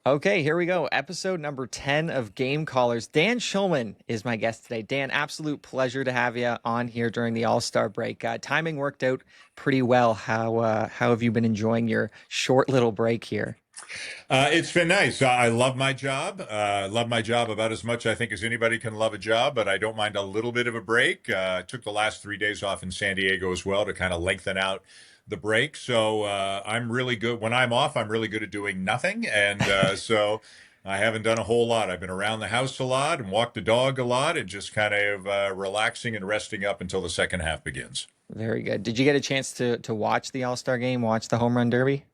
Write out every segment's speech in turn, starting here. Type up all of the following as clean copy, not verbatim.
Okay, here we go. Episode number 10 of Game Callers. Dan Shulman is my guest today. Dan, absolute pleasure to have you on here during the All-Star break. Timing worked out pretty well. How have you been enjoying your short little break here? It's been nice. I love my job. Love my job about as much, I think, as anybody can love a job, but I don't mind a little bit of a break. I took the last 3 days off in San Diego as well to kind of lengthen out the break. So I'm really good. When I'm off, I'm really good at doing nothing. And so I haven't done a whole lot. I've been around the house a lot and walked the dog a lot and just kind of relaxing and resting up until the second half begins. Very good. Did you get a chance to watch the All-Star game, watch the home run derby?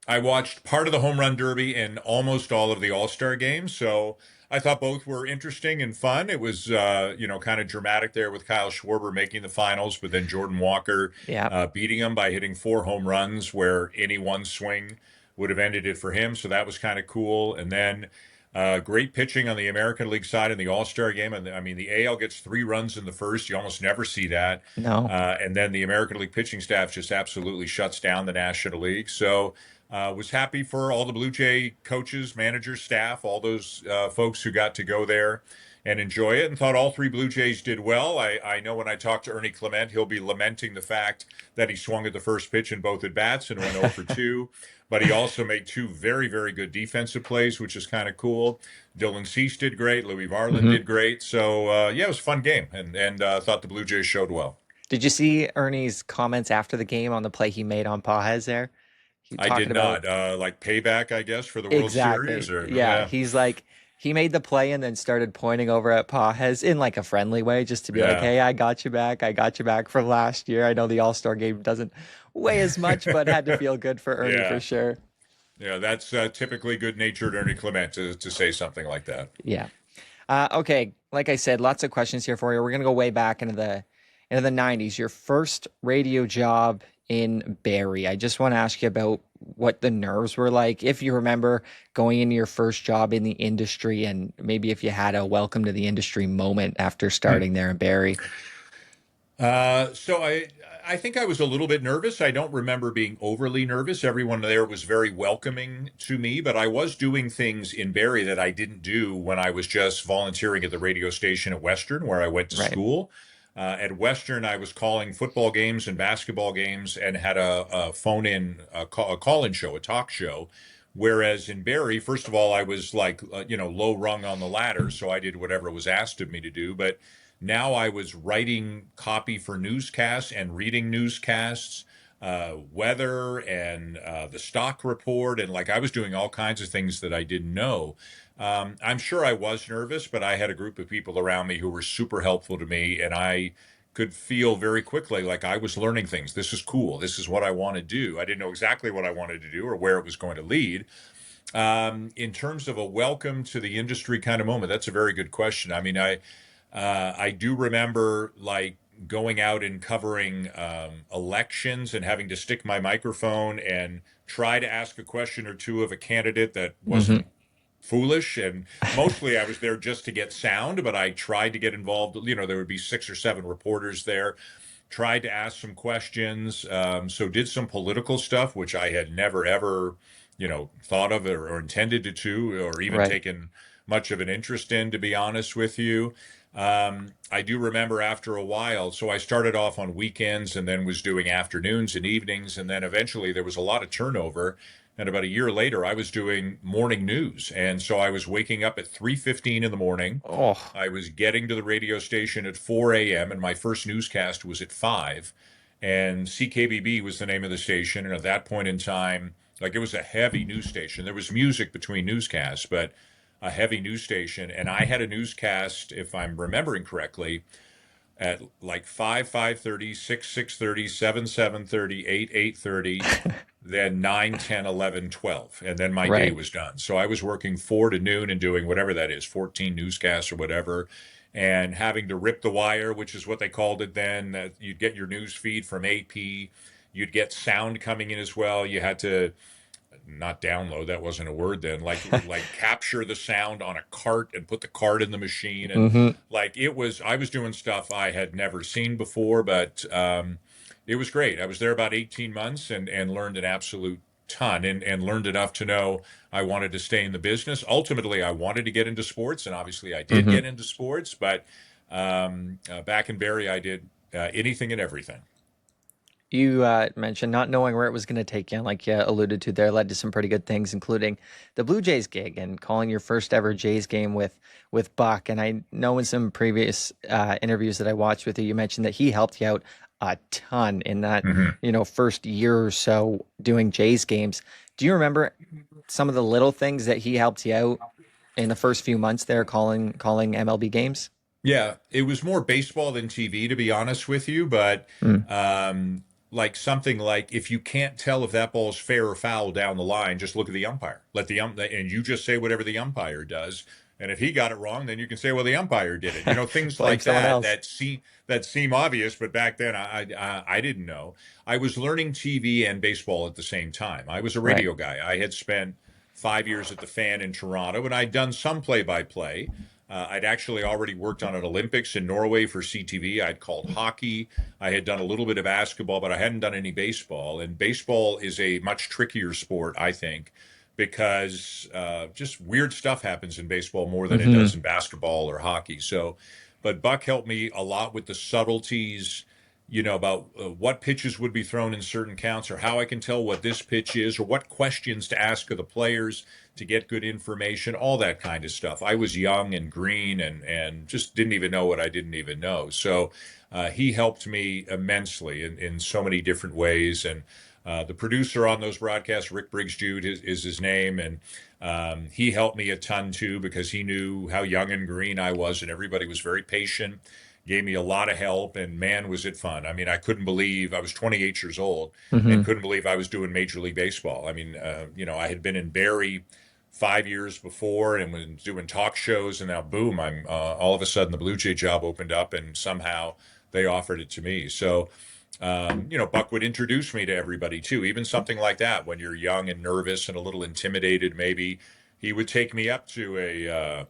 I watched part of the Home Run Derby and almost all of the All-Star games, so I thought both were interesting and fun. It was, kind of dramatic there with Kyle Schwarber making the finals, but then Jordan Walker Yeah. beating him by hitting 4 home runs, where any one swing would have ended it for him. So that was kind of cool. And then great pitching on the American League side in the All-Star game. And I mean, the AL gets 3 runs in the first. You almost never see that. No. And then the American League pitching staff just absolutely shuts down the National League. So was happy for all the Blue Jay coaches, managers, staff, all those folks who got to go there and enjoy it, and thought all three Blue Jays did well. I know when I talked to Ernie Clement, he'll be lamenting the fact that he swung at the first pitch in both at bats and went 0 for 2. But he also made two very, very good defensive plays, which is kind of cool. Dylan Cease did great. Louis Varland Hmm. did great. So, yeah, it was a fun game, and thought the Blue Jays showed well. Did you see Ernie's comments after the game on the play he made on Pages there? He I did talking about not. Like payback, I guess, for the World Series, exactly. or Yeah, yeah. he's like he made the play and then started pointing over at Pages in like a friendly way, just to be like, Yeah. "Hey, I got you back. I got you back from last year. I know the All-Star game doesn't weigh as much, but had to feel good for Ernie for Yeah. sure." Yeah. That's typically good natured Ernie Clement to say something like that. Yeah. Okay, like I said, lots of questions here for you. We're gonna go way back into the 90s. Your first radio job in Barrie. I just want to ask you about what the nerves were like, if you remember going into your first job in the industry, and maybe if you had a welcome to the industry moment after starting there in Barrie. So I think I was a little bit nervous. I don't remember being overly nervous. Everyone there was very welcoming to me, but I was doing things in Barrie that I didn't do when I was just volunteering at the radio station at Western, where I went to Right. school. At Western, I was calling football games and basketball games and had a phone-in a call-in show, a talk show. Whereas in Barrie, first of all, I was like, low rung on the ladder, so I did whatever was asked of me to do. But now I was writing copy for newscasts and reading newscasts, weather and the stock report. And like I was doing all kinds of things that I didn't know. I'm sure I was nervous, but I had a group of people around me who were super helpful to me. And I could feel very quickly like I was learning things. This is cool. This is what I want to do. I didn't know exactly what I wanted to do or where it was going to lead. In terms of a welcome to the industry kind of moment, that's a very good question. I mean, I do remember like going out and covering elections and having to stick my microphone and try to ask a question or two of a candidate that Hmm. wasn't foolish. And mostly I was there just to get sound, but I tried to get involved. There would be 6 or 7 reporters there. Tried to ask some questions. So did some political stuff, which I had never ever, thought of or intended to or even Right. taken much of an interest in, to be honest with you. I do remember after a while, so I started off on weekends and then was doing afternoons and evenings, and then eventually there was a lot of turnover. And about a year later, I was doing morning news, and so I was waking up at 3:15 in the morning. Oh, I was getting to the radio station at 4 a.m., and my first newscast was at 5. And CKBB was the name of the station. And at that point in time, like it was a heavy news station. There was music between newscasts, but a heavy news station. And I had a newscast, if I'm remembering correctly, at like 5, 5:30, 6, 6:30, 7, 7:30, 8, 8:30, then 9, 10, 11, 12. And then my day right. was done. So I was working 4 to noon and doing whatever that is, 14 newscasts or whatever, and having to rip the wire, which is what they called it then. That you'd get your news feed from AP. You'd get sound coming in as well. You had to not download, that wasn't a word then, like capture the sound on a cart and put the cart in the machine. And Hmm. like I was doing stuff I had never seen before, but it was great. I was there about 18 months and learned an absolute ton and learned enough to know I wanted to stay in the business. Ultimately, I wanted to get into sports, and obviously I did Hmm. get into sports. But back in Barrie, I did anything and everything. You mentioned not knowing where it was going to take you, and like you alluded to there, led to some pretty good things, including the Blue Jays gig and calling your first ever Jays game with Buck. And I know in some previous interviews that I watched with you, you mentioned that he helped you out a ton in that Hmm. first year or so doing Jays games. Do you remember some of the little things that he helped you out in the first few months there, calling MLB games? Yeah, it was more baseball than TV, to be honest with you. But Mm, um, like something like if you can't tell if that ball's fair or foul down the line, just look at the umpire. Let the and you just say whatever the umpire does. And if he got it wrong, then you can say, "Well, the umpire did it." You know, things blame like someone that else. that seem obvious, but back then I didn't know. I was learning TV and baseball at the same time. I was a Right. radio guy. I had spent 5 years at the Fan in Toronto, and I'd done some play-by-play. I'd actually already worked on an Olympics in Norway for CTV. I'd called hockey. I had done a little bit of basketball, but I hadn't done any baseball. And baseball is a much trickier sport, I think, because just weird stuff happens in baseball more than it does Hmm. in basketball or hockey. So, but Buck helped me a lot with the subtleties, about what pitches would be thrown in certain counts, or how I can tell what this pitch is, or what questions to ask of the players to get good information, all that kind of stuff. I was young and green and just didn't even know what I didn't even know. So he helped me immensely in so many different ways. And the producer on those broadcasts, Rick Briggs Jude, is his name. And he helped me a ton too because he knew how young and green I was, and everybody was very patient, gave me a lot of help, and man, was it fun. I mean, I couldn't believe I was 28 years old and Hmm. couldn't believe I was doing Major League Baseball. I mean, I had been in Barrie 5 years before and was doing talk shows, and now boom, I'm all of a sudden the Blue Jay job opened up, and somehow they offered it to me. So, Buck would introduce me to everybody too, even something like that when you're young and nervous and a little intimidated, maybe. He would take me up to a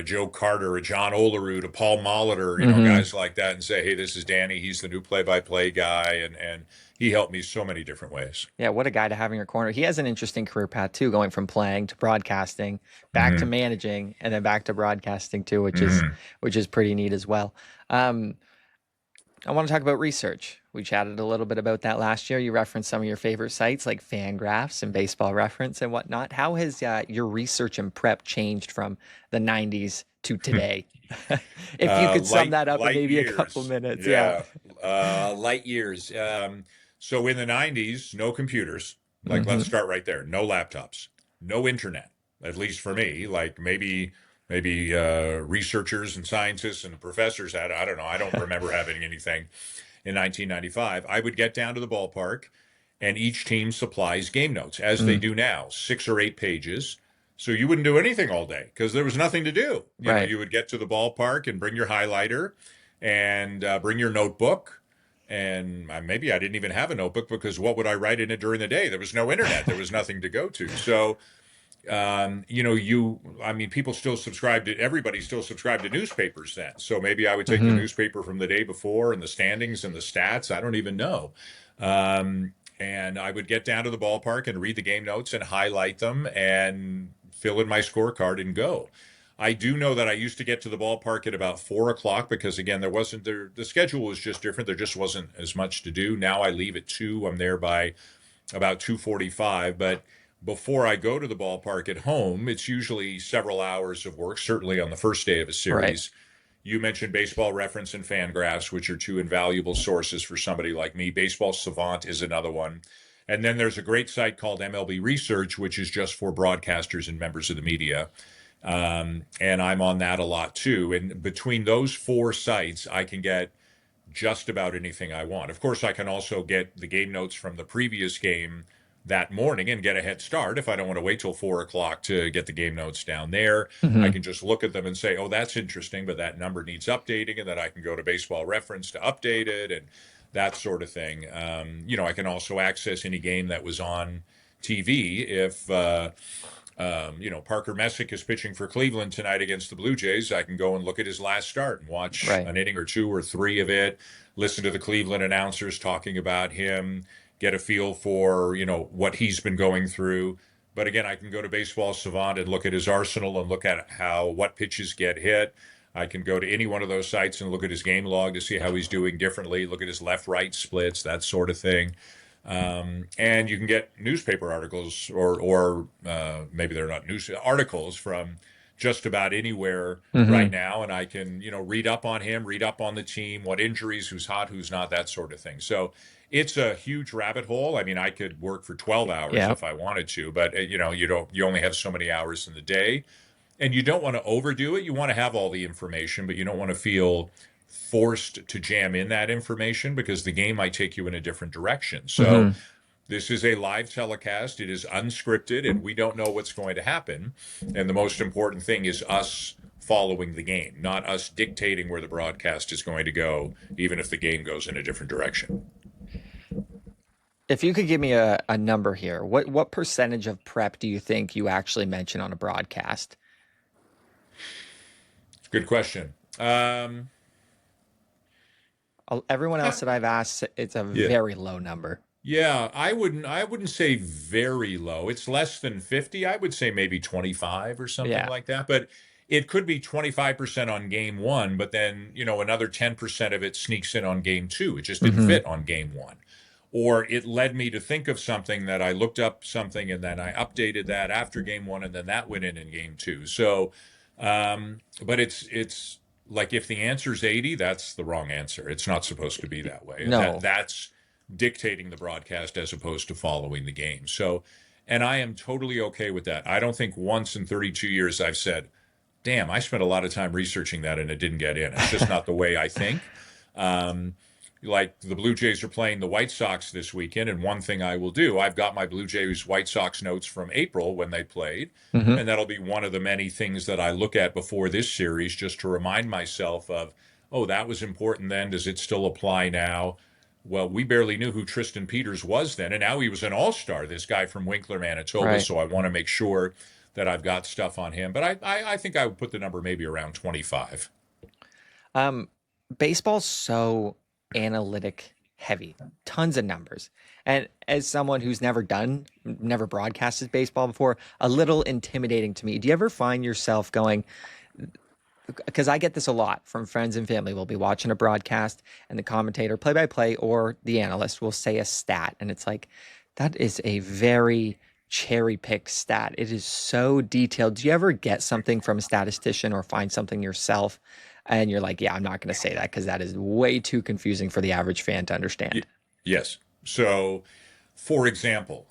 Joe Carter, a John Olerud, a Paul Molitor, Hmm. guys like that, and say, "Hey, this is Danny. He's the new play-by-play guy," and he helped me so many different ways. Yeah, what a guy to have in your corner. He has an interesting career path too, going from playing to broadcasting, back to Hmm. managing, and then back to broadcasting too, Hmm. which is pretty neat as well. Um, I want to talk about research. We chatted a little bit about that last year. You referenced some of your favorite sites like Fangraphs and Baseball Reference and whatnot. How has your research and prep changed from the '90s to today? If you could sum that up in Light maybe a couple years, minutes, yeah. yeah, light years. So in the '90s, no computers. Like, let's Hmm. start right there. No laptops, no internet. At least for me, like maybe researchers and scientists and professors had. I don't know. I don't remember having anything in 1995. I would get down to the ballpark, and each team supplies game notes, as they Mm, do now, 6 or 8 pages. So you wouldn't do anything all day because there was nothing to do. right. You would get to the ballpark and bring your highlighter and bring your notebook. And maybe I didn't even have a notebook because what would I write in it during the day? There was no internet. There was nothing to go to. So I mean, people still subscribe to, everybody still subscribed to newspapers then. So maybe I would take the Hmm. newspaper from the day before and the standings and the stats. I don't even know. And I would get down to the ballpark and read the game notes and highlight them and fill in my scorecard and go. I do know that I used to get to the ballpark at about 4 o'clock because again, there wasn't there, the schedule was just different. There just wasn't as much to do. Now I leave at 2. I'm there by about 2:45, but before I go to the ballpark at home, it's usually several hours of work, certainly on the first day of a Right. series. You mentioned Baseball Reference and Fangraphs, which are two invaluable sources for somebody like me. Baseball Savant is another one. And then there's a great site called MLB Research, which is just for broadcasters and members of the media. And I'm on that a lot too. And between those four sites, I can get just about anything I want. Of course, I can also get the game notes from the previous game that morning and get a head start if I don't want to wait till 4 o'clock to get the game notes down there. I Hmm. can just look at them and say, oh, that's interesting, but that number needs updating. And then I can go to Baseball Reference to update it and that sort of thing. I can also access any game that was on TV if Parker Messick is pitching for Cleveland tonight against the Blue Jays. I can go and look at his last start and watch Right. an inning or two or three of it, listen to the Cleveland announcers talking about him, get a feel for, what he's been going through. But again, I can go to Baseball Savant and look at his arsenal and look at what pitches get hit. I can go to any one of those sites and look at his game log to see how he's doing differently, look at his left-right splits, that sort of thing. And you can get newspaper articles or maybe they're not news articles from just about anywhere right now. And I can, read up on him, read up on the team, what injuries, who's hot, who's not, that sort of thing. So it's a huge rabbit hole. I mean, I could work for 12 hours Yeah. if I wanted to, but you only have so many hours in the day. And you don't want to overdo it. You want to have all the information, but you don't want to feel forced to jam in that information because the game might take you in a different direction. So this is a live telecast. It is unscripted, and we don't know what's going to happen. And the most important thing is us following the game, not us dictating where the broadcast is going to go, even if the game goes in a different direction. If you could give me a number here, what percentage of prep do you think you actually mention on a broadcast? Good question. Everyone else that I've asked, it's a Yeah. very low number. Yeah, I wouldn't say very low. It's less than 50. I would say maybe 25 or something Yeah. like that. But it could be 25% on game one, but then, another 10% of it sneaks in on game two. It just didn't fit on game one. Or it led me to think of something that I looked up something and then I updated that after game one and then that went in game two. So, but it's like if the answer's 80, that's the wrong answer. It's not supposed to be that way. No. That's dictating the broadcast as opposed to following the game. So, and I am totally okay with that. I don't think once in 32 years I've said, damn, I spent a lot of time researching that and it didn't get in. It's just not the way I think. Like the Blue Jays are playing the White Sox this weekend, and one thing I will do, I've got my Blue Jays White Sox notes from April when they played, and that'll be one of the many things that I look at before this series just to remind myself of, oh, that was important then. Does it still apply now? Well, we barely knew who Tristan Peters was then, and now he was an all-star, this guy from Winkler, Manitoba, Right. so I want to make sure that I've got stuff on him. But I think I would put the number maybe around 25. Baseball's so analytic heavy, tons of numbers. And as someone who's never broadcasted baseball before, a little intimidating to me. Do you ever find yourself going, because I get this a lot from friends and family. We'll be watching a broadcast and the commentator, play by play, or the analyst will say a stat. And it's like, that is a very cherry pick stat. It is so detailed. Do you ever get something from a statistician or find something yourself and you're like, yeah, I'm not going to say that because that is way too confusing for the average fan to understand? Yes. So, for example,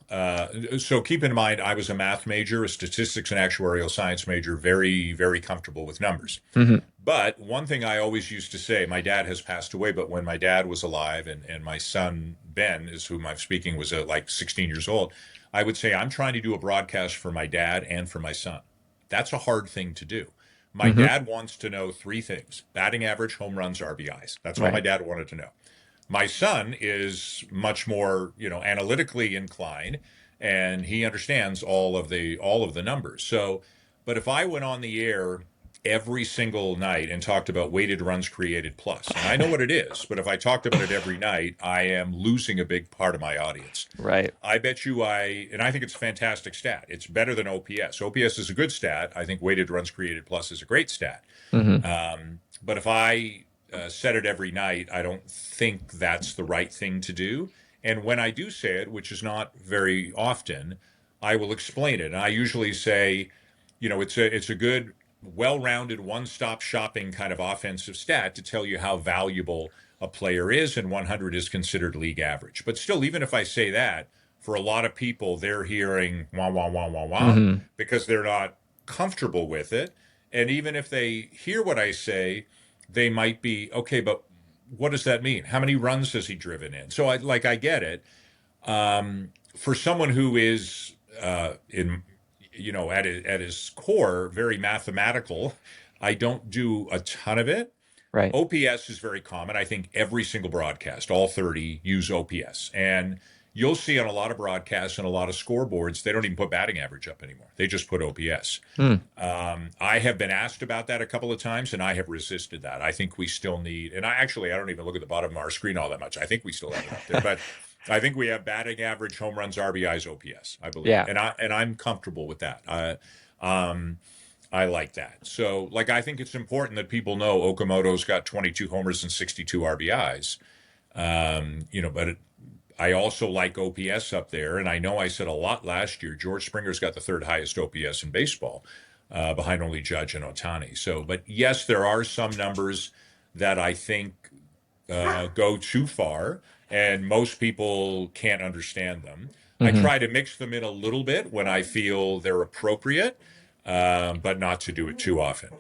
so keep in mind, I was a math major, a statistics and actuarial science major, very, very comfortable with numbers. But one thing I always used to say, my dad has passed away, but when my dad was alive and my son, Ben, is whom I'm speaking, was like 16 years old, I would say, I'm trying to do a broadcast for my dad and for my son. That's a hard thing to do. My dad wants to know three things: batting average, home runs, RBIs. That's all my dad wanted to know. My son is much more, analytically inclined, and he understands all of the numbers. So, but if I went on the air every single night and talked about weighted runs created plus, and I know what it is, but if I talked about it every night, I am losing a big part of my audience. Right. I bet you and I think it's a fantastic stat. It's better than OPS. OPS is a good stat. I think weighted runs created plus is a great stat. But if I said it every night, I don't think that's the right thing to do. And when I do say it, which is not very often, I will explain it. And I usually say, it's a good, well-rounded, one-stop shopping kind of offensive stat to tell you how valuable a player is, and 100 is considered league average. But still, even if I say that, for a lot of people, they're hearing wah, wah, wah, wah, wah, because they're not comfortable with it. And even if they hear what I say, they might be, okay, but what does that mean? How many runs has he driven in? So I get it. For someone who is at his core, very mathematical, I don't do a ton of it. Right. OPS is very common. I think every single broadcast, all 30, use OPS. And you'll see on a lot of broadcasts and a lot of scoreboards, they don't even put batting average up anymore. They just put OPS. I have been asked about that a couple of times, and I have resisted that. I think we still need, and I don't even look at the bottom of our screen all that much. I think we still have it up there. But I think we have batting average, home runs, RBIs, OPS, I believe. Yeah. And I'm comfortable with that. Um, I like that. So, like, I think it's important that people know Okamoto's got 22 homers and 62 RBIs. But I also like OPS up there, and I know I said a lot last year. George Springer's got the third highest OPS in baseball, behind only Judge and Otani. So, but yes, there are some numbers that I think go too far, and most people can't understand them. I Hmm. try to mix them in a little bit when I feel they're appropriate, but not to do it too often.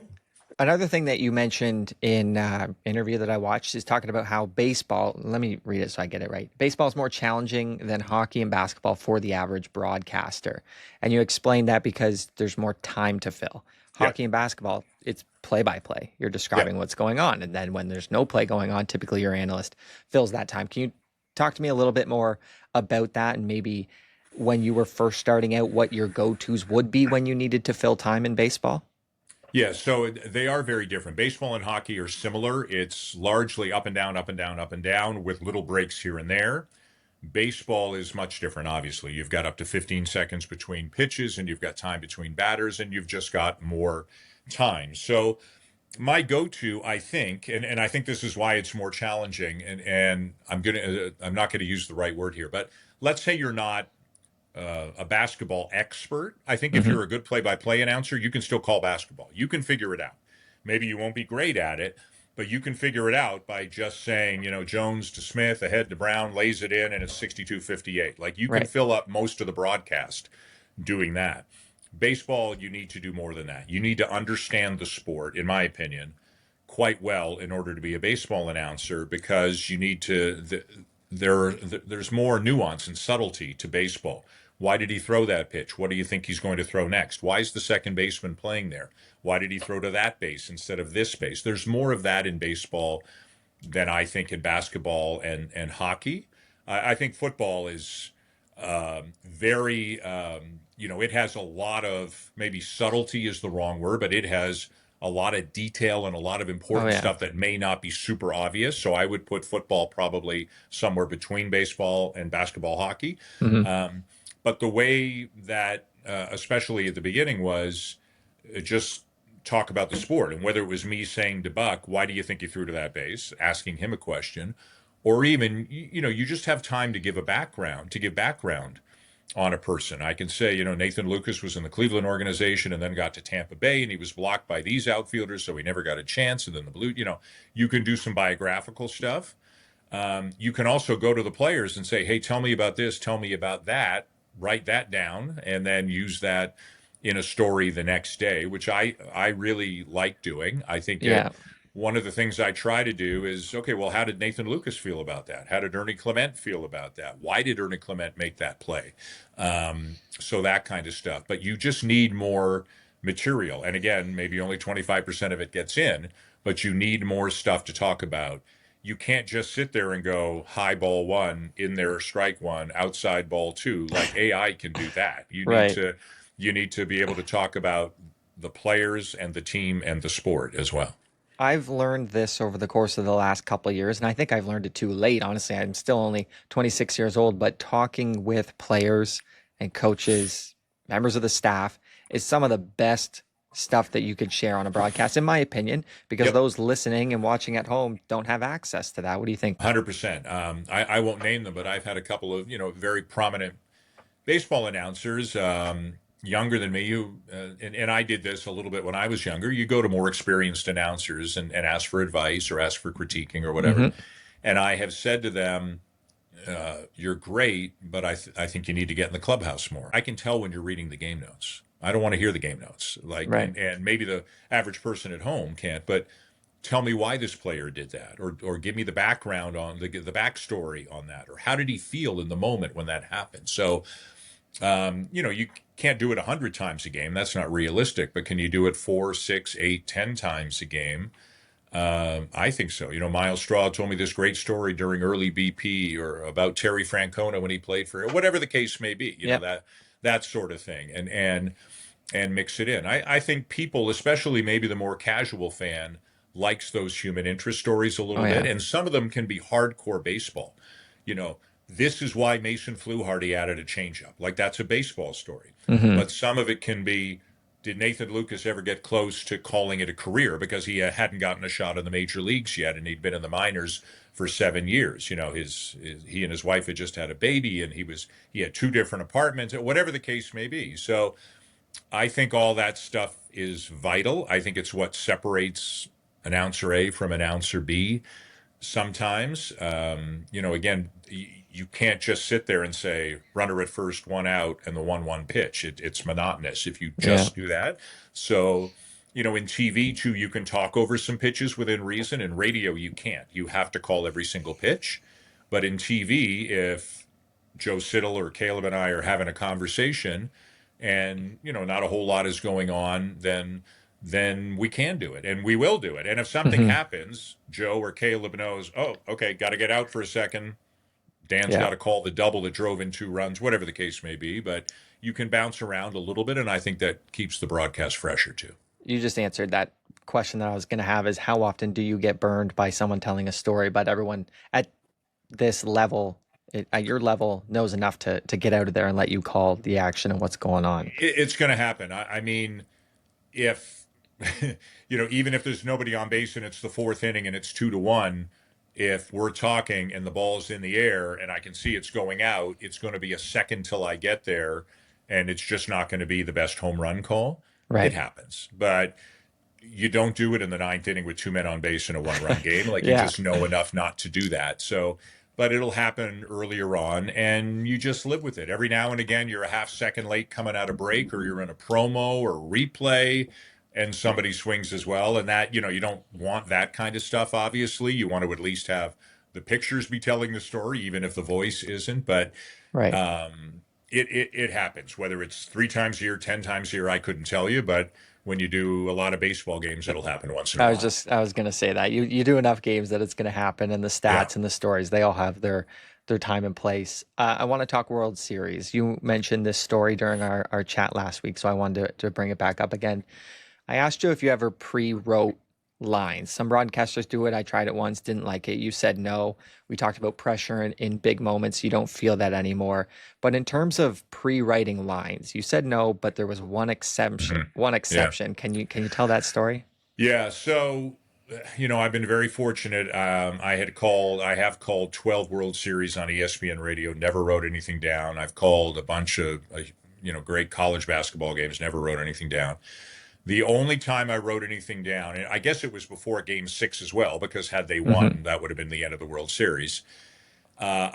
Another thing that you mentioned in interview that I watched is talking about how baseball, let me read it so I get it right. Baseball is more challenging than hockey and basketball for the average broadcaster. And you explained that because there's more time to fill. Yeah, Hockey and basketball, it's play by play. You're yeah. describing what's going on. And then when there's no play going on, typically your analyst fills that time. Can you talk to me a little bit more about that and maybe when you were first starting out, what your go-tos would be when you needed to fill time in baseball? Yeah, so they are very different. Baseball and hockey are similar. It's largely up and down, up and down, up and down with little breaks here and there. Baseball is much different, obviously. You've got up to 15 seconds between pitches, and you've got time between batters, and you've just got more time. So, my go-to, I think, and I think this is why it's more challenging, and I'm not gonna use the right word here, but let's say you're not a basketball expert. I think if Hmm. you're a good play-by-play announcer, you can still call basketball. You can figure it out. Maybe you won't be great at it, but you can figure it out by just saying, Jones to Smith, ahead to Brown, lays it in, and it's 62-58. Like, you can Right. fill up most of the broadcast doing that. Baseball, you need to do more than that. You need to understand the sport, in my opinion, quite well in order to be a baseball announcer, because you need to there's more nuance and subtlety to baseball. Why did he throw that pitch? What do you think he's going to throw next? Why is the second baseman playing there? Why did he throw to that base instead of this base? There's more of that in baseball than I think in basketball and hockey. I think football is very, it has a lot of, maybe subtlety is the wrong word, but it has a lot of detail and a lot of Oh important yeah. stuff that may not be super obvious. So I would put football probably somewhere between baseball and basketball, hockey. Hmm. Um, but the way that, especially at the beginning, was just talk about the sport, and whether it was me saying to Buck, "Why do you think he threw to that base?" asking him a question, or even you just have time to give background on a person. I can say, Nathan Lucas was in the Cleveland organization and then got to Tampa Bay, and he was blocked by these outfielders, so he never got a chance. And then the Blue, you can do some biographical stuff. You can also go to the players and say, "Hey, tell me about this, tell me about that." Write that down, and then use that in a story the next day, which I really like doing. I think Yeah. one of the things I try to do is, okay, well, how did Nathan Lucas feel about that? How did Ernie Clement feel about that? Why did Ernie Clement make that play? So that kind of stuff. But you just need more material. And again, maybe only 25% of it gets in, but you need more stuff to talk about. You can't just sit there and go high ball one, in there strike one, outside ball two. Like, AI can do that. Right. You need to be able to talk about the players and the team and the sport as well. I've learned this over the course of the last couple of years, and I think I've learned it too late. Honestly, I'm still only 26 years old, but talking with players and coaches, members of the staff, is some of the best stuff that you could share on a broadcast, in my opinion, because Yep. those listening and watching at home don't have access to that. What do you think? 100%. I won't name them, but I've had a couple of, very prominent baseball announcers, younger than me, and I did this a little bit when I was younger. You go to more experienced announcers and ask for advice or ask for critiquing or whatever. Hmm. And I have said to them, "You're great, but I think you need to get in the clubhouse more. I can tell when you're reading the game notes. I don't want to hear the game notes. Like, Right. and maybe the average person at home can't, but tell me why this player did that, or give me the background on the backstory on that, or how did he feel in the moment when that happened." So, you can't do it 100 times a game. That's not realistic. But can you do it 4, 6, 8, 10 times a game? I think so. Miles Straw told me this great story during early BP, or about Terry Francona when he played for, whatever the case may be. Yep. That sort of thing, and mix it in. I think people, especially maybe the more casual fan, likes those human interest stories a Oh little bit, yeah. and some of them can be hardcore baseball. You know, this is why Mason Fluharty added a changeup. Like, that's a baseball story. Hmm. But some of it can be, did Nathan Lucas ever get close to calling it a career because he hadn't gotten a shot in the major leagues yet, and he'd been in the minors for 7 years. You know, he and his wife had just had a baby, and he had two different apartments, whatever the case may be. So I think all that stuff is vital. I think it's what separates announcer A from announcer B sometimes. Again, you can't just sit there and say runner at first, one out, and the 1-1 pitch. It's monotonous if you Yeah. just do that. So, in TV too, you can talk over some pitches within reason. In radio, you can't. You have to call every single pitch. But in TV, if Joe Siddle or Caleb and I are having a conversation and, not a whole lot is going on, then we can do it and we will do it. And if something Hmm. happens, Joe or Caleb knows, oh, okay, got to get out for a second. Dan's Yeah. got to call the double that drove in 2 runs, whatever the case may be. But you can bounce around a little bit, and I think that keeps the broadcast fresher too. You just answered that question that I was going to have, is how often do you get burned by someone telling a story, but everyone at this level, at your level, knows enough to get out of there and let you call the action and what's going on. It's going to happen. I mean, if even if there's nobody on base and it's the fourth inning and it's 2-1, if we're talking and the ball's in the air and I can see it's going out, it's going to be a second till I get there, and it's just not going to be the best home run call. It Right. happens, but you don't do it in the ninth inning with two men on base in a one-run game. Like, you Yeah. just know enough not to do that. So, but it'll happen earlier on, and you just live with it. Every now and again, you're a half second late coming out of break, or you're in a promo or replay, and somebody swings as well. And that, you don't want that kind of stuff, obviously. You want to at least have the pictures be telling the story, even if the voice isn't. But Right. it happens, whether it's 3 times a year, 10 times a year, I couldn't tell you. But when you do a lot of baseball games, it'll happen once in a while. I was going to say that you do enough games that it's going to happen, and the Yeah. stats and the stories, they all have their time and place. I want to talk World Series. You mentioned this story during our chat last week, so I wanted to bring it back up again. I asked you if you ever pre-wrote lines. Some broadcasters do it. I tried it once, didn't like it. You said no. We talked about pressure in big moments. You don't feel that anymore. But in terms of pre-writing lines, you said no, but there was one exception. Mhm. One Yeah. exception. Can you tell that story? Yeah. So, I've been very fortunate. I have called 12 World Series on ESPN radio, never wrote anything down. I've called a bunch of, great college basketball games, never wrote anything down. The only time I wrote anything down, and I guess it was before Game 6 as well, because had they Hmm. won, that would have been the end of the World Series. And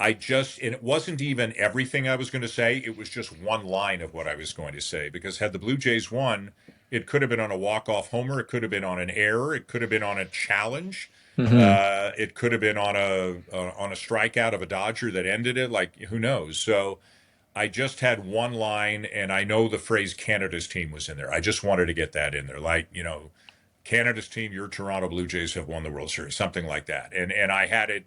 it wasn't even everything I was going to say. It was just one line of what I was going to say, because had the Blue Jays won, it could have been on a walk-off homer. It could have been on an error. It could have been on a challenge. Hmm. It could have been on a strikeout of a Dodger that ended it. Like, who knows? So I just had one line, and I know the phrase Canada's team was in there. I just wanted to get that in there. Like, Canada's team, your Toronto Blue Jays have won the World Series, something like that. And I had it.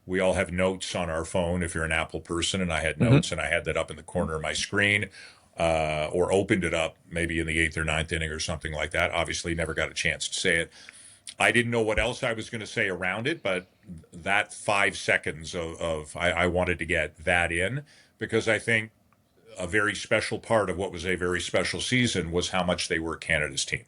We all have notes on our phone if you're an Apple person, and I had Hmm. notes, and I had that up in the corner of my screen, or opened it up maybe in the eighth or ninth inning or something like that. Obviously, never got a chance to say it. I didn't know what else I was going to say around it, but that 5 seconds I wanted to get that in, because I think a very special part of what was a very special season was how much they were Canada's team.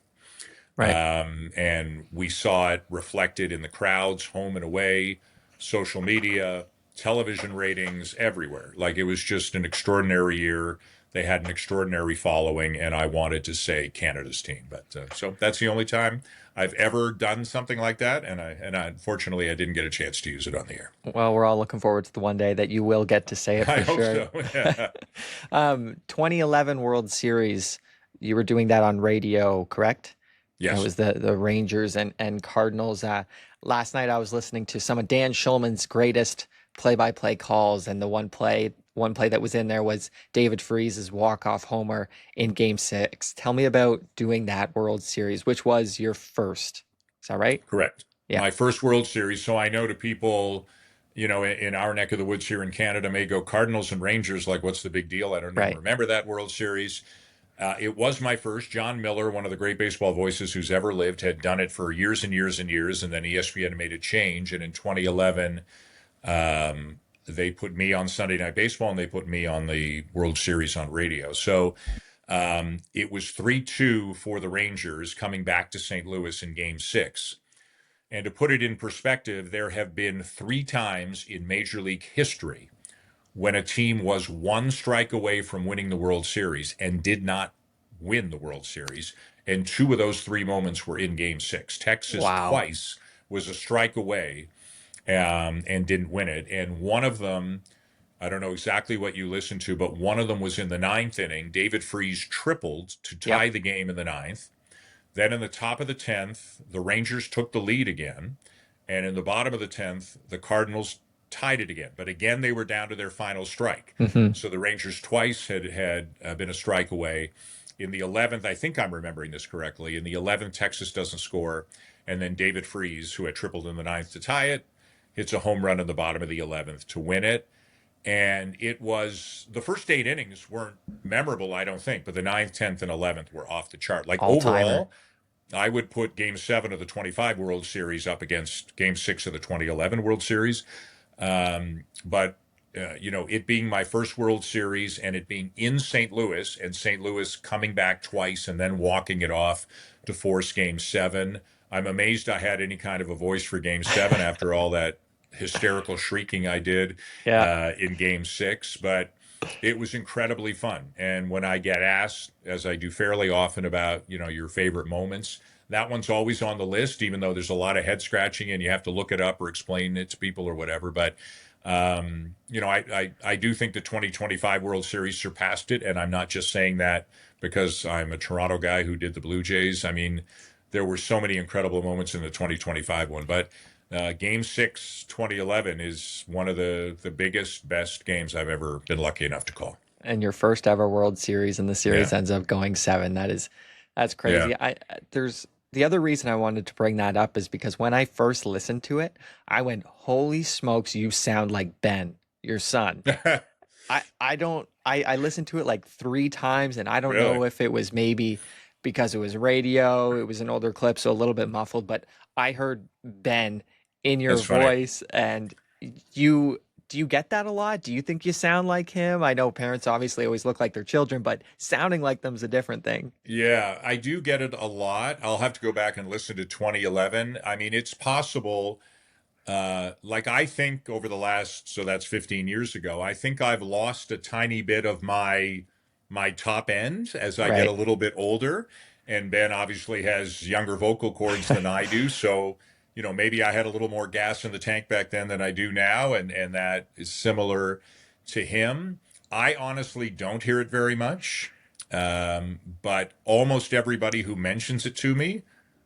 Right. And we saw it reflected in the crowds, home and away, social media, television ratings, everywhere. Like, it was just an extraordinary year. They had an extraordinary following, and I wanted to say Canada's team. But so that's the only time I've ever done something like that, and unfortunately I didn't get a chance to use it on the air. Well, we're all looking forward to the one day that you will get to say it I for hope sure. so. Yeah. 2011 World Series, you were doing that on radio, correct? It Yes. was the Rangers and Cardinals. Last night I was listening to some of Dan Shulman's greatest play-by-play calls, and the one play that was in there was David Freese's walk-off homer in Game 6. Tell me about doing that World Series, which was your first. Is that right? Correct. Yeah. My first World Series. So I know to people, in our neck of the woods here in Canada may go Cardinals and Rangers. Like, what's the big deal? I don't even Right. remember that World Series. It was my first. John Miller, one of the great baseball voices who's ever lived, had done it for years and years and years. And then ESPN made a change. And in 2011, they put me on Sunday Night Baseball, and they put me on the World Series on radio. So it was 3-2 for the Rangers coming back to St. Louis in Game 6. And to put it in perspective, there have been 3 times in Major League history when a team was 1 strike away from winning the World Series and did not win the World Series. And 2 of those 3 moments were in Game 6. Texas Wow. twice was a strike away and didn't win it. And one of them, I don't know exactly what you listened to, but one of them was in the 9th inning. David Freese tripled to tie Yep. the game in the 9th. Then in the top of the 10th, the Rangers took the lead again. And in the bottom of the 10th, the Cardinals tied it again. But again, they were down to their final strike. Hmm. So the Rangers twice had been a strike away. In the 11th, I think I'm remembering this correctly. In the 11th, Texas doesn't score. And then David Freese, who had tripled in the 9th to tie it, hits a home run in the bottom of the 11th to win it. And it was the first 8 innings weren't memorable, I don't think, but the 9th, 10th, and 11th were off the chart. Like All timer. overall, I would put Game 7 of the 25 World Series up against Game 6 of the 2011 World Series. But it being my first World Series and it being in St. Louis, and St. Louis coming back twice and then walking it off to force Game 7, I'm amazed I had any kind of a voice for Game 7 after all that hysterical shrieking I did Yeah. in Game 6. But it was incredibly fun. And when I get asked, as I do fairly often, about your favorite moments, that one's always on the list, even though there's a lot of head scratching and you have to look it up or explain it to people or whatever. But I do think the 2025 World Series surpassed it, and I'm not just saying that because I'm a Toronto guy who did the Blue Jays. I mean, there were so many incredible moments in the 2025 one, but Game 6, 2011 is one of the biggest, best games I've ever been lucky enough to call. And your first ever World Series, and the series Yeah, ends up going 7. That's yeah. crazy. There's the other reason I wanted to bring that up is because when I first listened to it, I went, "Holy smokes, you sound like Ben, your son." I listened to it like 3 times, and I don't Really? know if it was maybe because it was radio, it was an older clip, so a little bit muffled, but I heard Ben in your That's funny. voice. And you do you get that a lot? Do you think you sound like him? I know parents obviously always look like their children, but sounding like them's a different thing. Yeah, I do get it a lot. I'll have to go back and listen to 2011. I mean, it's possible. Like I think over the last, so that's 15 years ago, I think I've lost a tiny bit of my top end as I get a Right. little bit older. And Ben obviously has younger vocal cords than I do, so maybe I had a little more gas in the tank back then than I do now, and that is similar to him. I honestly don't hear it very much, but almost everybody who mentions it to me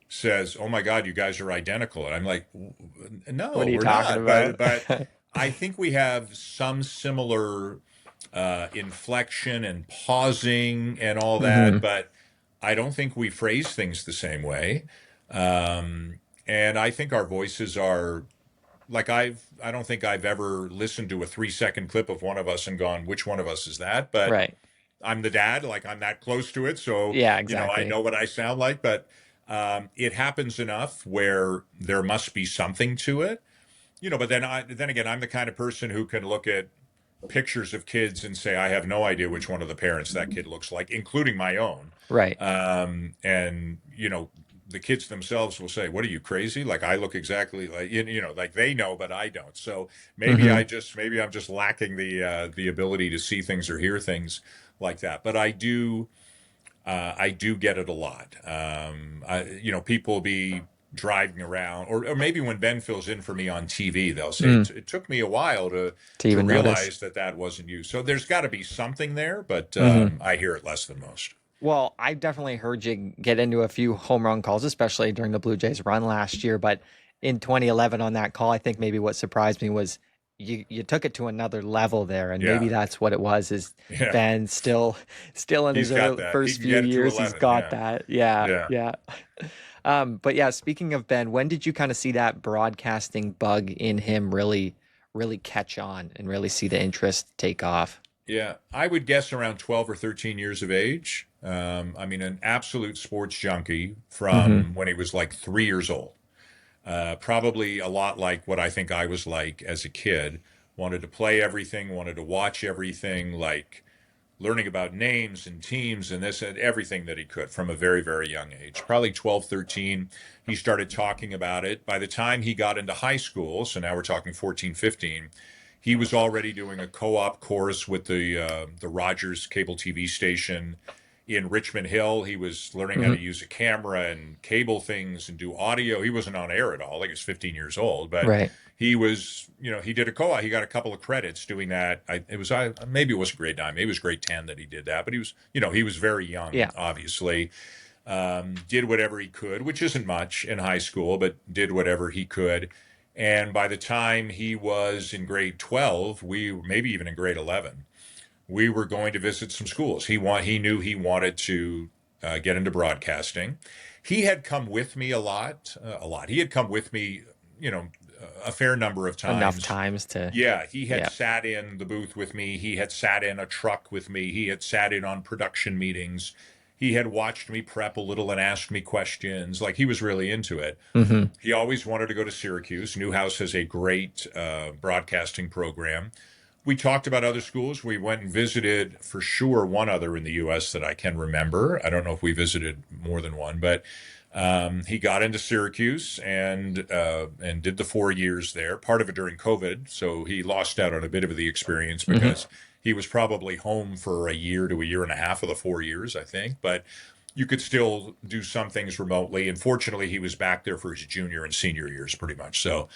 says, "Oh my God, you guys are identical," and I'm like, What "No, are you we're talking not." about? But I think we have some similar inflection and pausing and all that, Hmm. but I don't think we phrase things the same way. Um, and I think our voices are like I don't think I've ever listened to a 3-second clip of one of us and gone, which one of us is that? But Right. I'm the dad, like I'm that close to it, so Yeah, I exactly. know what I sound like. But it happens enough where there must be something to it, But then again, I'm the kind of person who can look at pictures of kids and say I have no idea which one of the parents that kid looks like, including my own. Right. And the kids themselves will say, "What are you crazy? Like I look exactly like like they know, but I don't." So Hmm. maybe I'm just lacking the ability to see things or hear things like that. But I do get it a lot. People be driving around, or maybe when Ben fills in for me on TV, they'll say Mm, it took me a while to to to even notice. realize that wasn't you. So there's got to be something there, but Hmm. I hear it less than most. Well, I definitely heard you get into a few home run calls, especially during the Blue Jays run last year. But in 2011 on that call, I think maybe what surprised me was you took it to another level there, and maybe Yeah, that's what it was. Is yeah, Ben still in his he's got that. He first can few get it to years, he's 11. got Yeah, that. Yeah, yeah. yeah. But yeah, speaking of Ben, when did you kind of see that broadcasting bug in him really catch on and really see the interest take off? Yeah, I would guess around 12 or 13 years of age. I mean, an absolute sports junkie Hmm. from when he was like 3 years old. Probably a lot like what I think I was like as a kid. wanted to play everything, wanted to watch everything, like learning about names and teams and this and everything that he could from a very, very young age. Probably 12, 13, he started talking about it. By the time he got into high school, so now we're talking 14, 15, he was already doing a co-op course with the Rogers cable TV station in Richmond Hill. He was learning how to Hmm. use a camera and cable things and do audio. He wasn't on air at all. Like he was 15 years old, but Right. he was, he did a co-op. He got a couple of credits doing that. Maybe it wasn't grade 9, maybe it was grade 10 that he did that, but he was, he was very young, Yeah. obviously. Did whatever he could, which isn't much in high school, but did whatever he could. And by the time he was in grade 12, maybe even in grade 11, we were going to visit some schools. He knew he wanted to get into broadcasting. He had come with me a lot. He had come with me, you know, a fair number of Enough times. times to, Yeah, he had yeah. sat in the booth with me. He had sat in a truck with me. He had sat in on production meetings. He had watched me prep a little and asked me questions. Like he was really into it. Hmm. He always wanted to go to Syracuse. Newhouse has a great broadcasting program. We talked about other schools. We went and visited for sure one other in the U.S. that I can remember. I don't know if we visited more than one, but he got into Syracuse and did the 4 years there. Part of it during COVID, so he lost out on a bit of the experience Hmm. because he was probably home for a year to a year and a half of the 4 years, I think. But you could still do some things remotely. And fortunately, he was back there for his junior and senior years pretty much. So